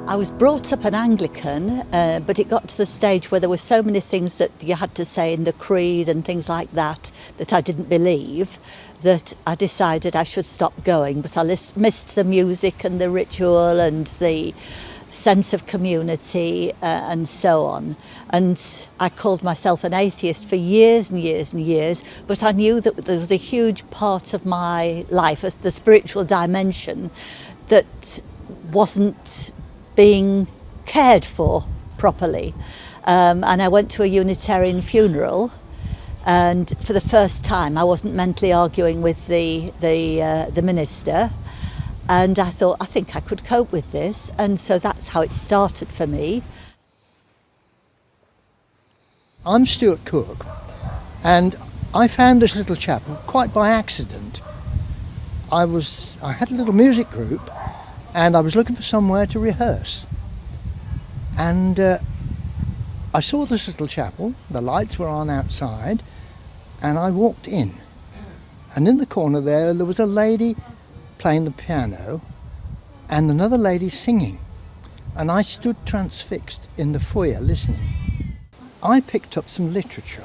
I was brought up an Anglican, but it got to the stage where there were so many things that you had to say in the creed and things like that I didn't believe, that I decided I should stop going. But I missed the music and the ritual and the sense of community and so on. And I called myself an atheist for years and years and years, but I knew that there was a huge part of my life, the spiritual dimension, that wasn't being cared for properly. And I went to a Unitarian funeral, and for the first time I wasn't mentally arguing with the minister, and I thought, I think I could cope with this, and so that's how it started for me. I'm Stuart Cook, and I found this little chapel quite by accident. I had a little music group, and I was looking for somewhere to rehearse. And I saw this little chapel, the lights were on outside, and I walked in. And in the corner there was a lady playing the piano and another lady singing. And I stood transfixed in the foyer listening. I picked up some literature.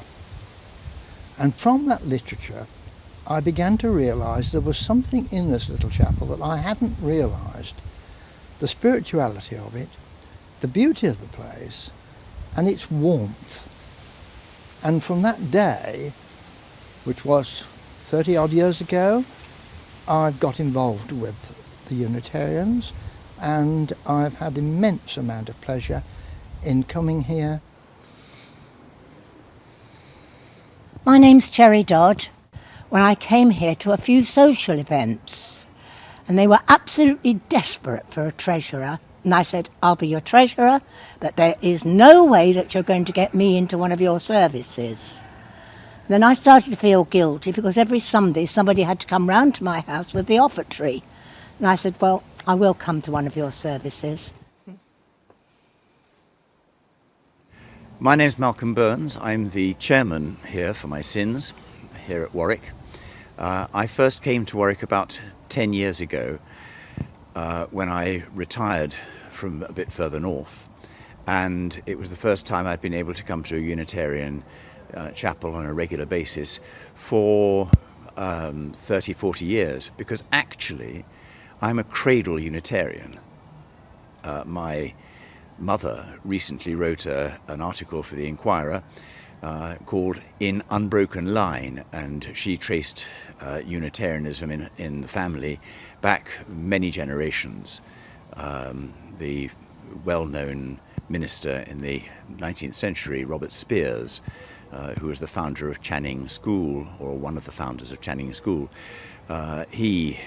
And from that literature, I began to realise there was something in this little chapel that I hadn't realised. The spirituality of it, the beauty of the place, and its warmth. And from that day, which was 30 odd years ago, I've got involved with the Unitarians, and I've had immense amount of pleasure in coming here. My name's Cherry Dodd. When I came here to a few social events, and they were absolutely desperate for a treasurer, and I said, I'll be your treasurer, but there is no way that you're going to get me into one of your services. Then I started to feel guilty because every Sunday somebody had to come round to my house with the offertory. And I said, well, I will come to one of your services. My name's Malcolm Burns. I'm the chairman here for my sins here at Warwick. I first came to Warwick about 10 years ago when I retired from a bit further north, and it was the first time I'd been able to come to a Unitarian chapel on a regular basis for 30, 40 years, because actually I'm a cradle Unitarian. My mother recently wrote an article for the Inquirer called In Unbroken Line, and she traced Unitarianism in the family back many generations. The well-known minister in the 19th century, Robert Spears, who was the founder of Channing School, or one of the founders of Channing School, he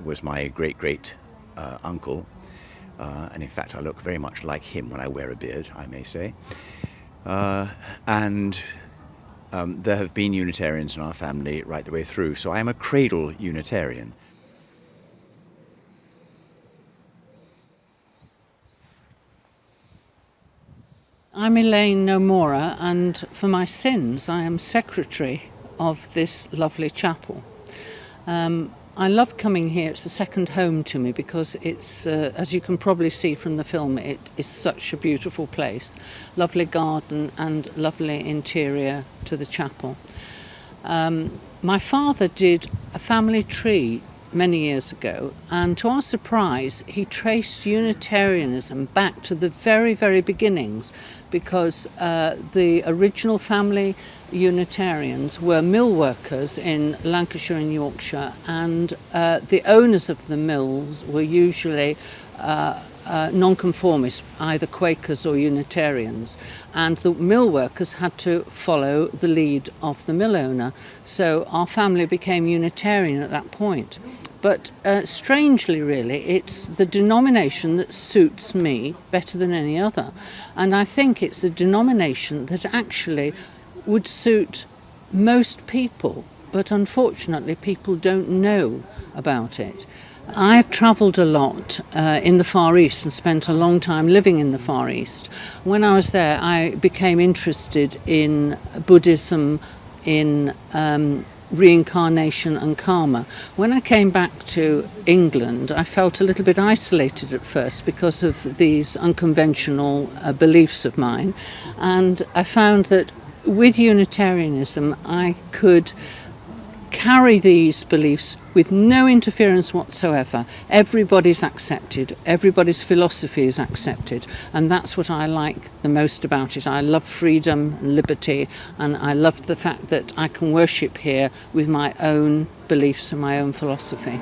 was my great-great uncle, and in fact I look very much like him when I wear a beard, I may say. And there have been Unitarians in our family right the way through, so I am a cradle Unitarian. I'm Elaine Nomura, and for my sins I am secretary of this lovely chapel. I love coming here. It's a second home to me because it's, as you can probably see from the film, it is such a beautiful place. Lovely garden and lovely interior to the chapel. My father did a family tree many years ago, and to our surprise he traced Unitarianism back to the very, very beginnings, because the original family Unitarians were mill workers in Lancashire and Yorkshire, and the owners of the mills were usually nonconformists, either Quakers or Unitarians, and the mill workers had to follow the lead of the mill owner. So our family became Unitarian at that point. But strangely, really, it's the denomination that suits me better than any other. And I think it's the denomination that actually would suit most people, but unfortunately people don't know about it. I've travelled a lot in the Far East and spent a long time living in the Far East. When I was there, I became interested in Buddhism, in reincarnation and karma. When I came back to England, I felt a little bit isolated at first because of these unconventional beliefs of mine, and I found that with Unitarianism I could carry these beliefs with no interference whatsoever. Everybody's accepted, everybody's philosophy is accepted, and that's what I like the most about it. I love freedom, liberty, and I love the fact that I can worship here with my own beliefs and my own philosophy.